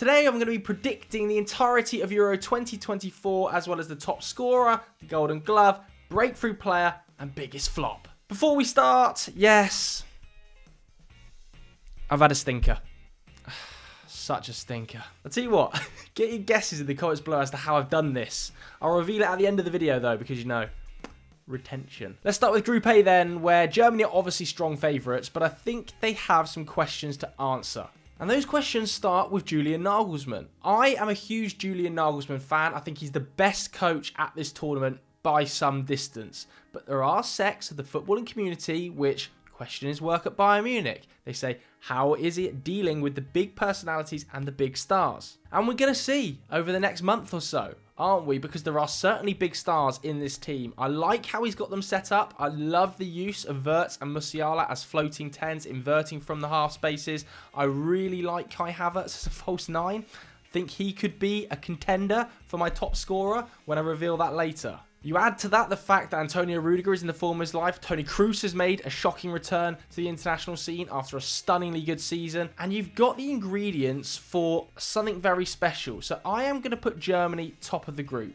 Today I'm going to be predicting the entirety of Euro 2024 as well as the top scorer, the Golden Glove, breakthrough player and biggest flop. Before we start, yes, I've had a stinker. Such a stinker. I'll tell you what, get your guesses in the comments below as to how I've done this. I'll reveal it at the end of the video though, because you know, retention. Let's start with Group A then, where Germany are obviously strong favourites, but I think they have some questions to answer. And those questions start with Julian Nagelsmann. I am a huge Julian Nagelsmann fan. I think he's the best coach at this tournament by some distance. But there are sects of the footballing community which question his work at Bayern Munich. They say, how is he dealing with the big personalities and the big stars? And we're going to see over the next month or so, aren't we? Because there are certainly big stars in this team. I like how he's got them set up. I love the use of Wirtz and Musiala as floating 10s, inverting from the half spaces. I really like Kai Havertz as a false 9. I think he could be a contender for my top scorer when I reveal that later. You add to that the fact that Antonio Rudiger is in the form of his life. Toni Kroos has made a shocking return to the international scene after a stunningly good season. And you've got the ingredients for something very special. So I am going to put Germany top of the group.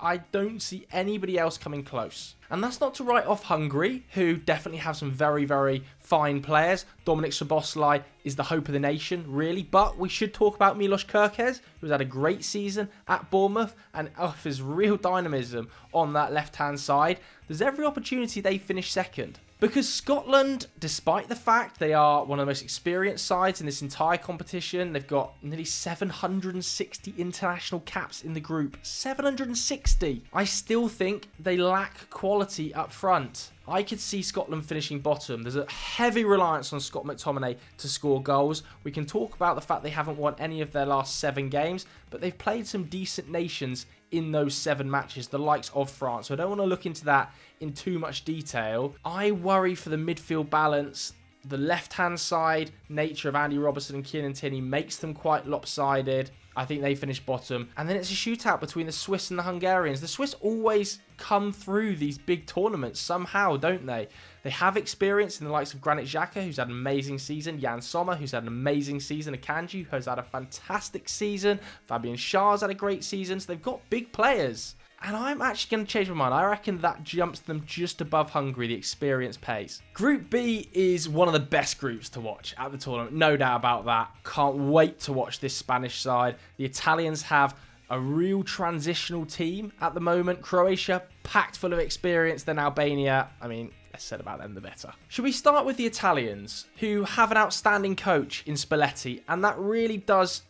I don't see anybody else coming close. And that's not to write off Hungary, who definitely have some very, very fine players. Dominik Szoboszlai is the hope of the nation, really. But we should talk about Milos Kerkez, who's had a great season at Bournemouth and offers real dynamism on that left-hand side. There's every opportunity they finish second. Because Scotland, despite the fact they are one of the most experienced sides in this entire competition, they've got nearly 760 international caps in the group. 760! I still think they lack quality up front. I could see Scotland finishing bottom. There's a heavy reliance on Scott McTominay to score goals. We can talk about the fact they haven't won any of their last 7 games, but they've played some decent nations in those 7 matches, the likes of France. So I don't want to look into that in too much detail. I worry for the midfield balance. The left-hand side nature of Andy Robertson and Kieran Tierney makes them quite lopsided. I think they finish bottom. And then it's a shootout between the Swiss and the Hungarians. The Swiss always come through these big tournaments somehow, don't they? They have experience in the likes of Granit Xhaka, who's had an amazing season. Jan Sommer, who's had an amazing season. Akanji, who's had a fantastic season. Fabian Schär's had a great season. So they've got big players. And I'm actually going to change my mind. I reckon that jumps them just above Hungary, the experience pays. Group B is one of the best groups to watch at the tournament. No doubt about that. Can't wait to watch this Spanish side. The Italians have a real transitional team at the moment. Croatia, packed full of experience. Then Albania, I mean, less said about them, the better. Should we start with the Italians, who have an outstanding coach in Spalletti, and that really does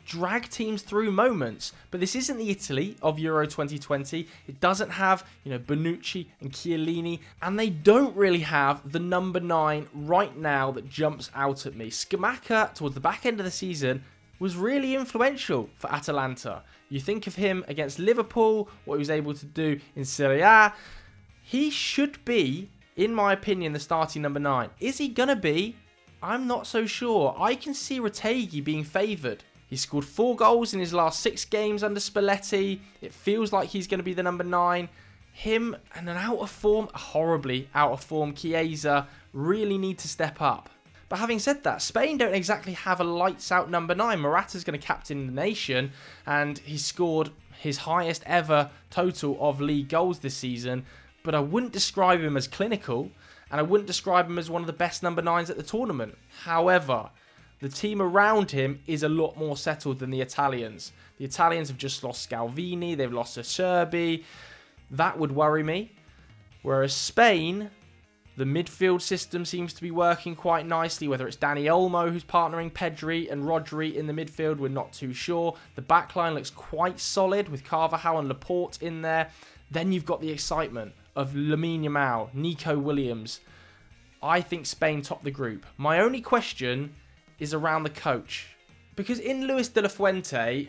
drag teams through moments. But this isn't the Italy of Euro 2020. It doesn't have, Bonucci and Chiellini, and they don't really have the number 9 right now that jumps out at me. Scamacca, towards the back end of the season, was really influential for Atalanta. You think of him against Liverpool, what he was able to do in Serie A. He should be, in my opinion, the starting number 9. Is he going to be? I'm not so sure. I can see Retegui being favoured. He scored 4 goals in his last 6 games under Spalletti. It feels like he's going to be the number 9. Him and an horribly out of form Chiesa really need to step up. But having said that, Spain don't exactly have a lights out number 9. Morata's going to captain the nation, and he scored his highest ever total of league goals this season. But I wouldn't describe him as clinical, and I wouldn't describe him as one of the best number 9s at the tournament. However, the team around him is a lot more settled than the Italians. The Italians have just lost Scalvini, they've lost Acerbi. That would worry me. Whereas Spain, the midfield system seems to be working quite nicely, whether it's Dani Olmo who's partnering Pedri and Rodri in the midfield, we're not too sure. The backline looks quite solid with Carvajal and Laporte in there. Then you've got the excitement of Lamine Yamal, Nico Williams. I think Spain top the group. My only question is around the coach. Because in Luis de la Fuente,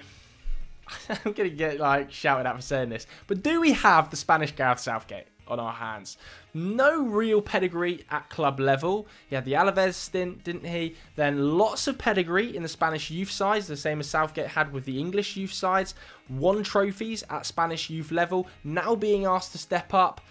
I'm going to get shouted at for saying this, but do we have the Spanish Gareth Southgate on our hands? No real pedigree at club level. He had the Alaves stint, didn't he? Then lots of pedigree in the Spanish youth sides, the same as Southgate had with the English youth sides. 1 trophies at Spanish youth level, now being asked to step up.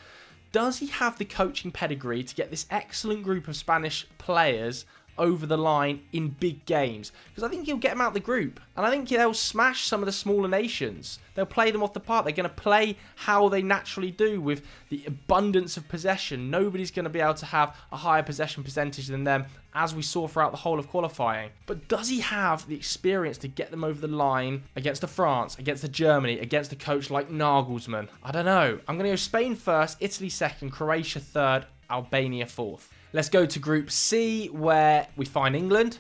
Does he have the coaching pedigree to get this excellent group of Spanish players over the line in big games, because I think he'll get them out of the group, and I think they'll smash some of the smaller nations. They'll play them off the park. They're going to play how they naturally do, with the abundance of possession. Nobody's going to be able to have a higher possession percentage than them, as we saw throughout the whole of qualifying. But does he have the experience to get them over the line against the France, against the Germany, against a coach like Nagelsmann? I don't know. I'm going to go Spain first, Italy second, Croatia third, Albania fourth. Let's go to Group C, where we find England.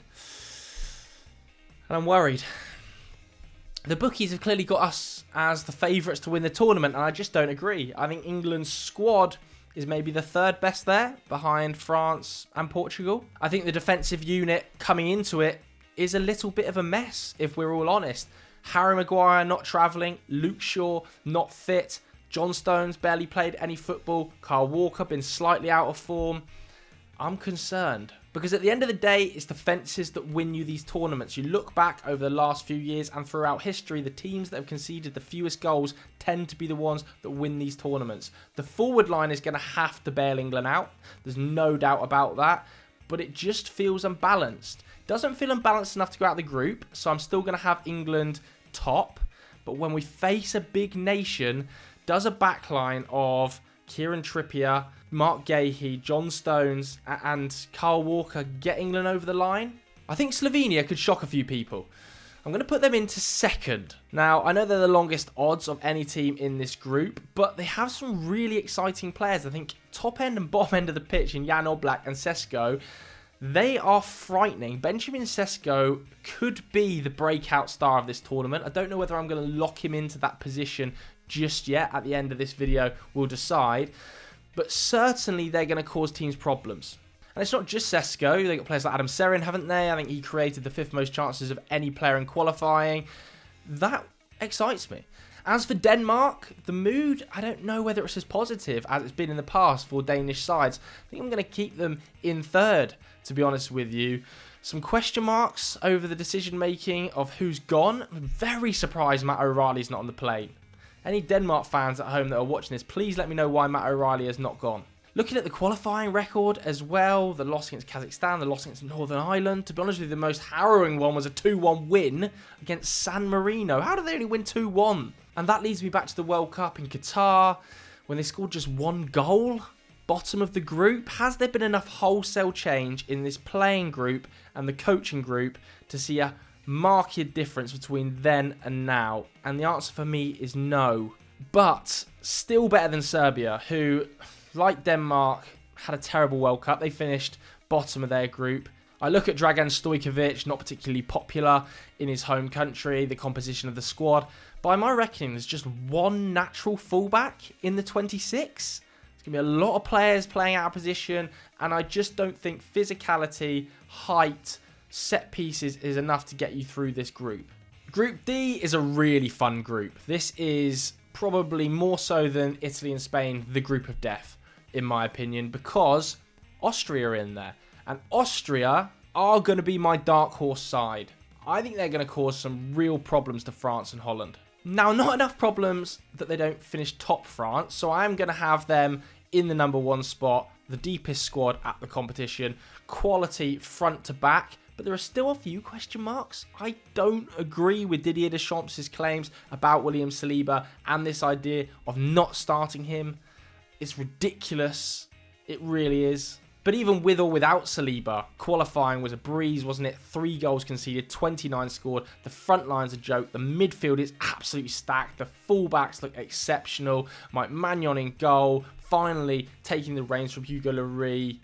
And I'm worried. The bookies have clearly got us as the favourites to win the tournament, and I just don't agree. I think England's squad is maybe the third best there, behind France and Portugal. I think the defensive unit coming into it is a little bit of a mess, if we're all honest. Harry Maguire not travelling, Luke Shaw not fit, John Stones barely played any football, Kyle Walker been slightly out of form. I'm concerned, because at the end of the day, it's defences that win you these tournaments. You look back over the last few years and throughout history, the teams that have conceded the fewest goals tend to be the ones that win these tournaments. The forward line is going to have to bail England out. There's no doubt about that, but it just feels unbalanced. Doesn't feel unbalanced enough to go out of the group, so I'm still going to have England top. But when we face a big nation, does a backline of Kieran Trippier, Mark Gahey, John Stones and Kyle Walker get England over the line? I think Slovenia could shock a few people. I'm going to put them into second. Now, I know they're the longest odds of any team in this group, but they have some really exciting players. I think top end and bottom end of the pitch in Jan Oblak and Sesko, they are frightening. Benjamin Sesko could be the breakout star of this tournament. I don't know whether I'm going to lock him into that position just yet. At the end of this video, we'll decide. But certainly they're going to cause teams problems. And it's not just Sesko. They've got players like Adam Serin, haven't they? I think he created the 5th most chances of any player in qualifying. That excites me. As for Denmark, the mood, I don't know whether it's as positive as it's been in the past for Danish sides. I think I'm going to keep them in third, to be honest with you. Some question marks over the decision-making of who's gone. I'm very surprised Matt O'Reilly's not on the plane. Any Denmark fans at home that are watching this, please let me know why Matt O'Reilly has not gone. Looking at the qualifying record as well, the loss against Kazakhstan, the loss against Northern Ireland. To be honest with you, the most harrowing one was a 2-1 win against San Marino. How did they only win 2-1? And that leads me back to the World Cup in Qatar, when they scored just 1 goal. Bottom of the group. Has there been enough wholesale change in this playing group and the coaching group to see a marked difference between then and now? And the answer for me is no. But still better than Serbia, who, like Denmark, had a terrible World Cup. They finished bottom of their group. I look at Dragan Stojkovic, not particularly popular in his home country, the composition of the squad. By my reckoning, there's just one natural fullback in the 26. There's going to be a lot of players playing out of position, and I just don't think physicality, height, set pieces is enough to get you through this group. Group D is a really fun group. This is probably more so than Italy and Spain, the group of death, in my opinion, because Austria are in there. And Austria are going to be my dark horse side. I think they're going to cause some real problems to France and Holland. Now, not enough problems that they don't finish top France, so I am going to have them in the number 1 spot, the deepest squad at the competition, quality front to back, but there are still a few question marks. I don't agree with Didier Deschamps' claims about William Saliba and this idea of not starting him. It's ridiculous. It really is. But even with or without Saliba, qualifying was a breeze, wasn't it? 3 goals conceded, 29 scored. The front line's a joke. The midfield is absolutely stacked. The fullbacks look exceptional. Mike Magnon in goal. Finally taking the reins from Hugo Lloris.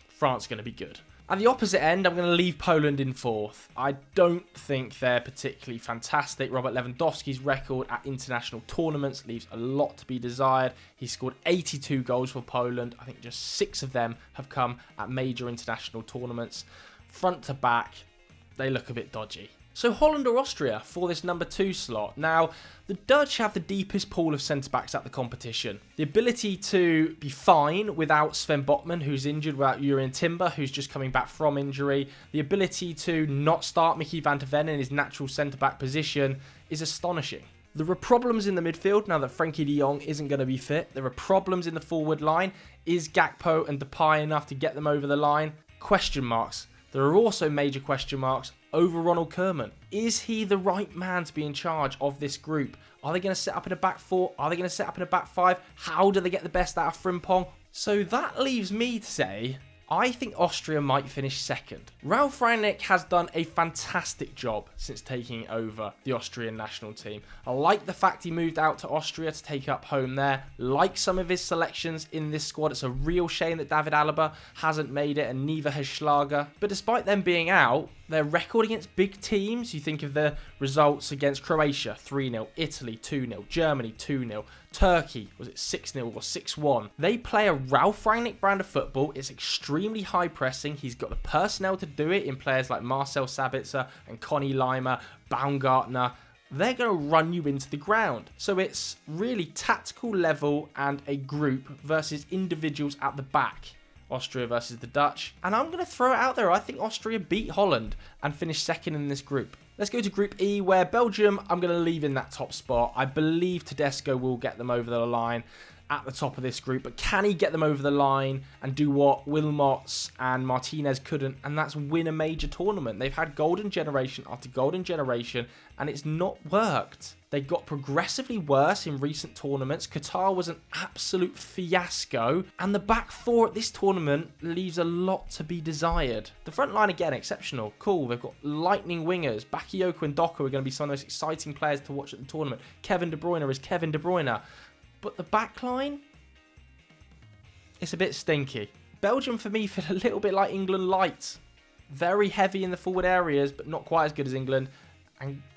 France going to be good. At the opposite end, I'm going to leave Poland in 4th. I don't think they're particularly fantastic. Robert Lewandowski's record at international tournaments leaves a lot to be desired. He scored 82 goals for Poland. I think just 6 of them have come at major international tournaments. Front to back, they look a bit dodgy. So Holland or Austria for this number 2 slot. Now, the Dutch have the deepest pool of centre-backs at the competition. The ability to be fine without Sven Botman, who's injured, without Jurien Timber, who's just coming back from injury. The ability to not start Mickey van der Ven in his natural centre-back position is astonishing. There are problems in the midfield now that Frenkie de Jong isn't going to be fit. There are problems in the forward line. Is Gakpo and Depay enough to get them over the line? Question marks. There are also major question marks over Ronald Koeman. Is he the right man to be in charge of this group? Are they going to set up in a back four? Are they going to set up in a back five? How do they get the best out of Frimpong? So that leaves me to say, I think Austria might finish second. Ralf Rangnick has done a fantastic job since taking over the Austrian national team. I like the fact he moved out to Austria to take up home there. Like some of his selections in this squad. It's a real shame that David Alaba hasn't made it and neither has Schlager. But despite them being out, their record against big teams, you think of the results against Croatia, 3-0, Italy, 2-0, Germany, 2-0, Turkey, was it 6-0 or 6-1? They play a Ralf Rangnick brand of football. It's extremely high pressing. He's got the personnel to do it in players like Marcel Sabitzer and Connie Lima, Baumgartner. They're going to run you into the ground. So it's really tactical level and a group versus individuals at the back. Austria versus the Dutch. And I'm going to throw it out there. I think Austria beat Holland and finish second in this group. Let's go to Group E, where Belgium, I'm going to leave in that top spot. I believe Tedesco will get them over the line at the top of this group. But can he get them over the line and do what Wilmots and Martinez couldn't? And that's win a major tournament. They've had golden generation after golden generation, and it's not worked. They got progressively worse in recent tournaments. Qatar was an absolute fiasco. And the back four at this tournament leaves a lot to be desired. The front line, again, exceptional. Cool. They've got lightning wingers. Bakayoko and Doku are going to be some of the most exciting players to watch at the tournament. Kevin De Bruyne is Kevin De Bruyne. But the back line, it's a bit stinky. Belgium, for me, feel a little bit like England light. Very heavy in the forward areas, but not quite as good as England.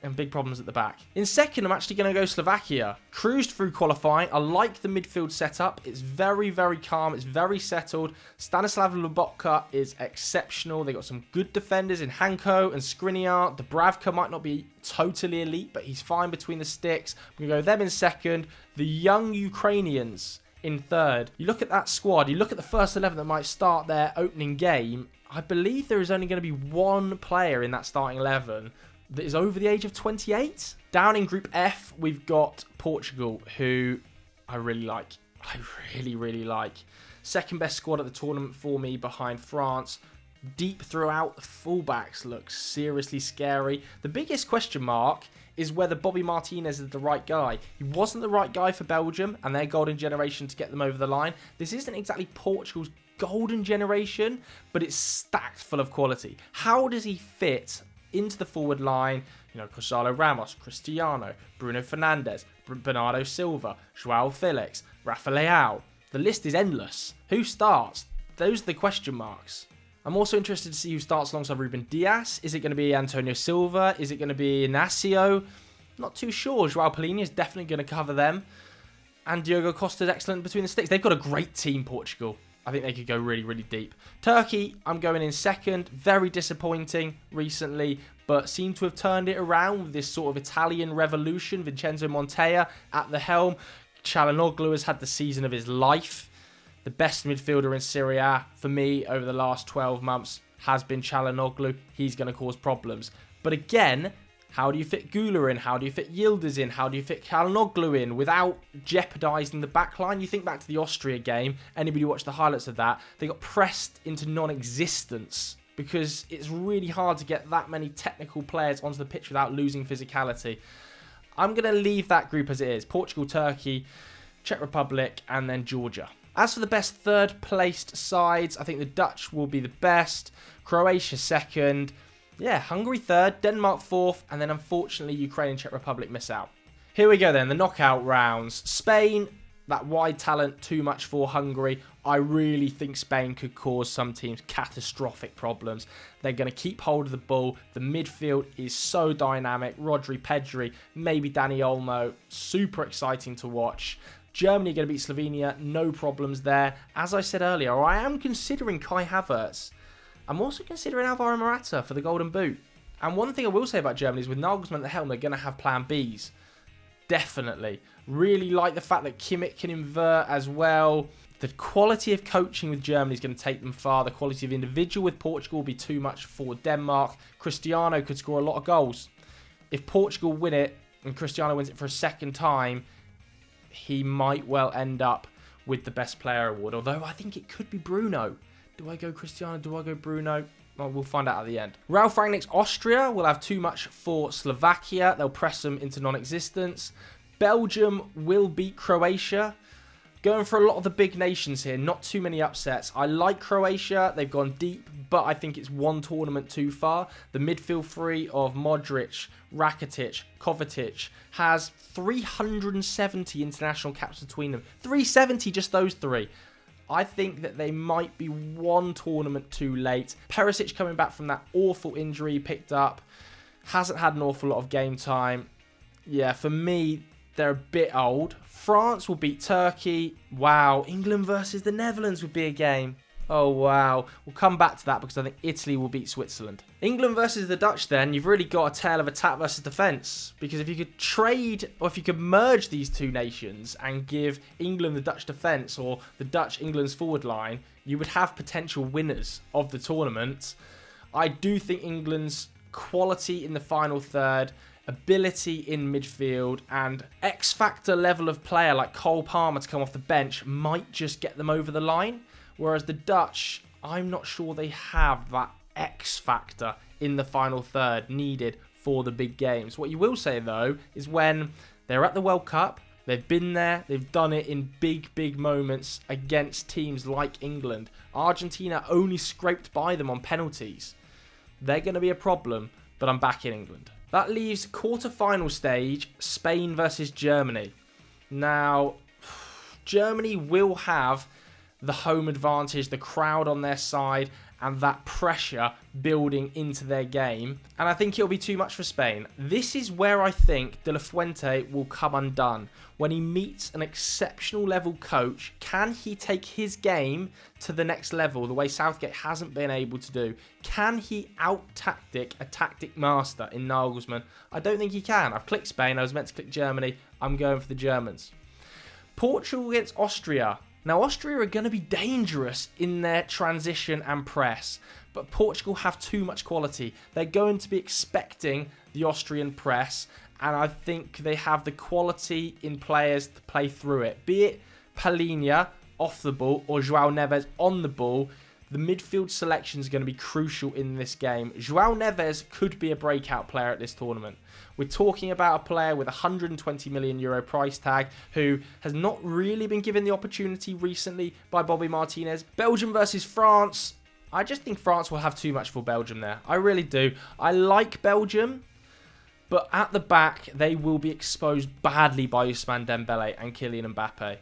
And big problems at the back. In second, I'm actually going to go Slovakia. Cruised through qualifying. I like the midfield setup. It's very, very calm. It's very settled. Stanislav Lobotka is exceptional. They got some good defenders in Hanko and Skriniar. Dubravka might not be totally elite, but he's fine between the sticks. I'm going to go them in second. The young Ukrainians in third. You look at that squad. You look at the first 11 that might start their opening game. I believe there is only going to be one player in that starting 11 that is over the age of 28. Down in Group F, we've got Portugal, who I really like. I really, really like. Second best squad at the tournament for me behind France. Deep throughout, the fullbacks look seriously scary. The biggest question mark is whether Bobby Martinez is the right guy. He wasn't the right guy for Belgium and their golden generation to get them over the line. This isn't exactly Portugal's golden generation, but it's stacked full of quality. How does he fit into the forward line? You know, Gonzalo Ramos, Cristiano, Bruno Fernandes, Bernardo Silva, Joao Felix, Rafa Leao. The list is endless. Who starts? Those are the question marks. I'm also interested to see who starts alongside Ruben Dias. Is it going to be Antonio Silva? Is it going to be Inacio? Not too sure. Joao Palhinha is definitely going to cover them. And Diogo Costa is excellent between the sticks. They've got a great team, Portugal. I think they could go really, really deep. Turkey, I'm going in second. Very disappointing recently, but seem to have turned it around with this sort of Italian revolution. Vincenzo Montella at the helm. Çalhanoğlu has had the season of his life. The best midfielder in Serie A for me over the last 12 months has been Çalhanoğlu. He's going to cause problems. But again, how do you fit Gula in? How do you fit Yildiz in? How do you fit Çalhanoğlu in without jeopardising the back line? You think back to the Austria game. Anybody watch the highlights of that? They got pressed into non-existence because it's really hard to get that many technical players onto the pitch without losing physicality. I'm going to leave that group as it is. Portugal, Turkey, Czech Republic, and then Georgia. As for the best third-placed sides, I think the Dutch will be the best. Croatia second. Yeah, Hungary third, Denmark fourth, and then unfortunately Ukraine and Czech Republic miss out. Here we go then, the knockout rounds. Spain, that wide talent, too much for Hungary. I really think Spain could cause some teams catastrophic problems. They're going to keep hold of the ball. The midfield is so dynamic. Rodri, Pedri, maybe Dani Olmo. Super exciting to watch. Germany are going to beat Slovenia. No problems there. As I said earlier, I am considering Kai Havertz. I'm also considering Alvaro Morata for the Golden Boot. And one thing I will say about Germany is with Nagelsmann at the helm, they're going to have plan Bs. Definitely. Really like the fact that Kimmich can invert as well. The quality of coaching with Germany is going to take them far. The quality of individual with Portugal will be too much for Denmark. Cristiano could score a lot of goals. If Portugal win it and Cristiano wins it for a second time, he might well end up with the best player award. Although I think it could be Bruno. Do I go Cristiano? Do I go Bruno? Well, we'll find out at the end. Ralf Rangnick's Austria will have too much for Slovakia. They'll press them into non-existence. Belgium will beat Croatia. Going for a lot of the big nations here, not too many upsets. I like Croatia, they've gone deep, but I think it's one tournament too far. The midfield three of Modric, Rakitic, Kovacic has 370 international caps between them. 370, just those three. I think that they might be one tournament too late. Perisic coming back from that awful injury he picked up. Hasn't had an awful lot of game time. Yeah, for me, they're a bit old. France will beat Turkey. Wow. England versus the Netherlands would be a game. Oh, wow. We'll come back to that because I think Italy will beat Switzerland. England versus the Dutch then, you've really got a tale of attack versus defence. Because if you could trade, or if you could merge these two nations and give England the Dutch defence or the Dutch England's forward line, you would have potential winners of the tournament. I do think England's quality in the final third, ability in midfield, and X-factor level of player like Cole Palmer to come off the bench might just get them over the line. Whereas the Dutch, I'm not sure they have that X-factor in the final third needed for the big games. What you will say, though, is when they're at the World Cup, they've been there, they've done it in big, big moments against teams like England. Argentina only scraped by them on penalties. They're going to be a problem, but I'm back in England. That leaves quarter-final stage, Spain versus Germany. Now, Germany will have the home advantage, the crowd on their side, and that pressure building into their game. And I think it'll be too much for Spain. This is where I think De La Fuente will come undone. When he meets an exceptional level coach, can he take his game to the next level the way Southgate hasn't been able to do? Can he out-tactic a tactic master in Nagelsmann? I don't think he can. I've clicked Spain. I was meant to click Germany. I'm going for the Germans. Portugal against Austria. Now, Austria are going to be dangerous in their transition and press, but Portugal have too much quality. They're going to be expecting the Austrian press, and I think they have the quality in players to play through it. Be it Palhinha off the ball or João Neves on the ball, the midfield selection is going to be crucial in this game. João Neves could be a breakout player at this tournament. We're talking about a player with a €120 million price tag who has not really been given the opportunity recently by Bobby Martinez. Belgium versus France. I just think France will have too much for Belgium there. I really do. I like Belgium, but at the back, they will be exposed badly by Ousmane Dembele and Kylian Mbappe.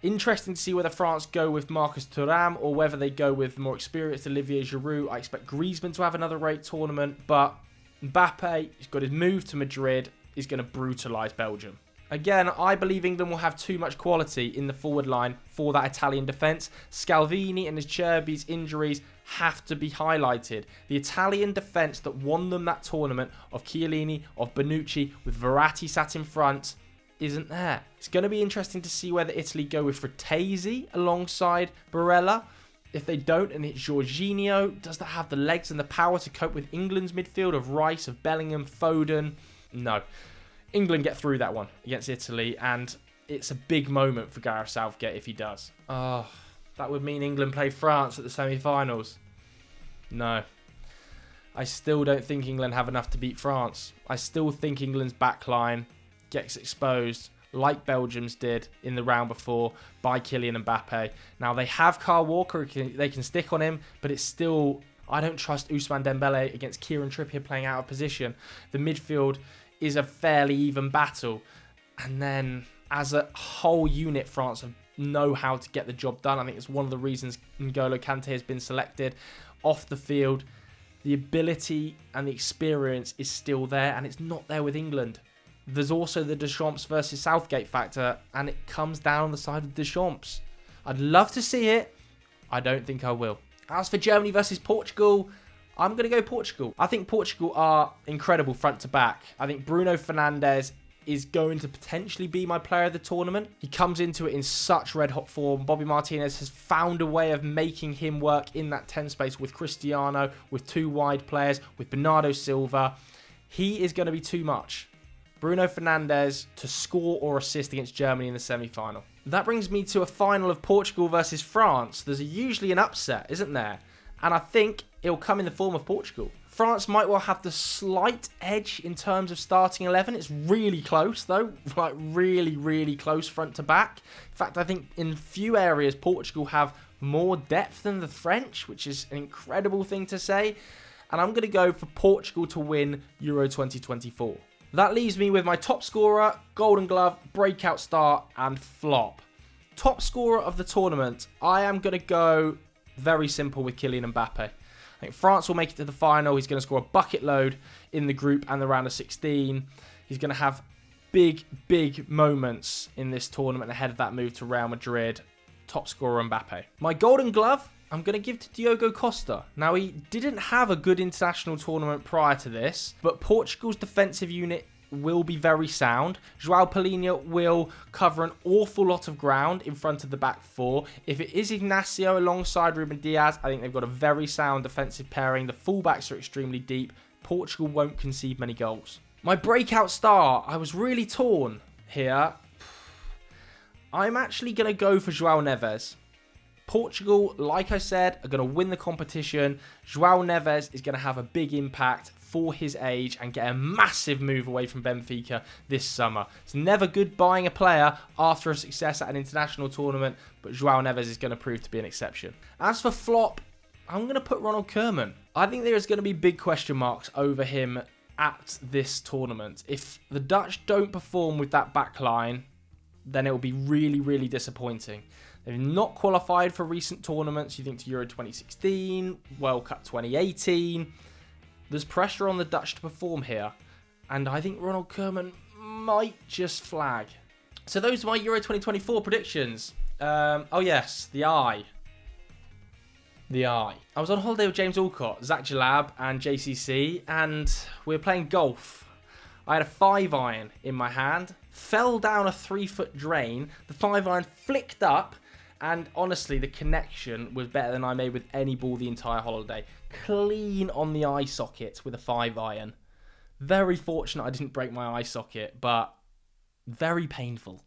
Interesting to see whether France go with Marcus Thuram or whether they go with more experienced Olivier Giroud. I expect Griezmann to have another great tournament, but Mbappe, he's got his move to Madrid, is going to brutalise Belgium. Again, I believe England will have too much quality in the forward line for that Italian defence. Scalvini and his Cherby's injuries have to be highlighted. The Italian defence that won them that tournament of Chiellini, of Bonucci, with Verratti sat in front, isn't there. It's going to be interesting to see whether Italy go with Frattesi alongside Barella. If they don't and it's Jorginho, does that have the legs and the power to cope with England's midfield of Rice, of Bellingham, Foden? No. England get through that one against Italy, and it's a big moment for Gareth Southgate if he does. Oh, that would mean England play France at the semi-finals. No. I still don't think England have enough to beat France. I still think England's backline gets exposed like Belgium's did in the round before by Kylian Mbappe. Now, they have Kyle Walker, they can stick on him, but it's still, I don't trust Ousmane Dembele against Kieran Trippier playing out of position. The midfield is a fairly even battle. And then, as a whole unit, France know how to get the job done. I think it's one of the reasons N'Golo Kante has been selected. Off the field, the ability and the experience is still there, and it's not there with England. There's also the Deschamps versus Southgate factor, and it comes down on the side of Deschamps. I'd love to see it. I don't think I will. As for Germany versus Portugal, I'm going to go Portugal. I think Portugal are incredible front to back. I think Bruno Fernandes is going to potentially be my player of the tournament. He comes into it in such red-hot form. Bobby Martinez has found a way of making him work in that 10 space with Cristiano, with two wide players, with Bernardo Silva. He is going to be too much. Bruno Fernandes to score or assist against Germany in the semi-final. That brings me to a final of Portugal versus France. There's usually an upset, isn't there? And I think it'll come in the form of Portugal. France might well have the slight edge in terms of starting 11. It's really close, though. Like, really, really close front to back. In fact, I think in few areas, Portugal have more depth than the French, which is an incredible thing to say. And I'm going to go for Portugal to win Euro 2024. That leaves me with my top scorer, Golden Glove, Breakout Star, and Flop. Top scorer of the tournament, I am going to go very simple with Kylian Mbappe. I think France will make it to the final. He's going to score a bucket load in the group and the round of 16. He's going to have big, big moments in this tournament ahead of that move to Real Madrid. Top scorer Mbappe. My Golden Glove, I'm going to give to Diogo Costa. Now, he didn't have a good international tournament prior to this, but Portugal's defensive unit will be very sound. João Palhinha will cover an awful lot of ground in front of the back four. If it is Ignacio alongside Ruben Diaz, I think they've got a very sound defensive pairing. The fullbacks are extremely deep. Portugal won't concede many goals. My breakout star, I was really torn here. I'm actually going to go for João Neves. Portugal, like I said, are going to win the competition. João Neves is going to have a big impact for his age and get a massive move away from Benfica this summer. It's never good buying a player after a success at an international tournament, but João Neves is going to prove to be an exception. As for flop, I'm going to put Ronald Koeman. I think there is going to be big question marks over him at this tournament. If the Dutch don't perform with that back line, then it will be really, really disappointing. They've not qualified for recent tournaments. You think to Euro 2016, World Cup 2018. There's pressure on the Dutch to perform here. And I think Ronald Koeman might just flag. So those are my Euro 2024 predictions. Oh yes, the eye. The eye. I was on holiday with James Alcott, Zach Jalab and JCC, and we were playing golf. I had a 5-iron in my hand, fell down a 3-foot drain, the 5-iron flicked up, and honestly, the connection was better than I made with any ball the entire holiday. Clean on the eye socket with a 5-iron. Very fortunate I didn't break my eye socket, but very painful.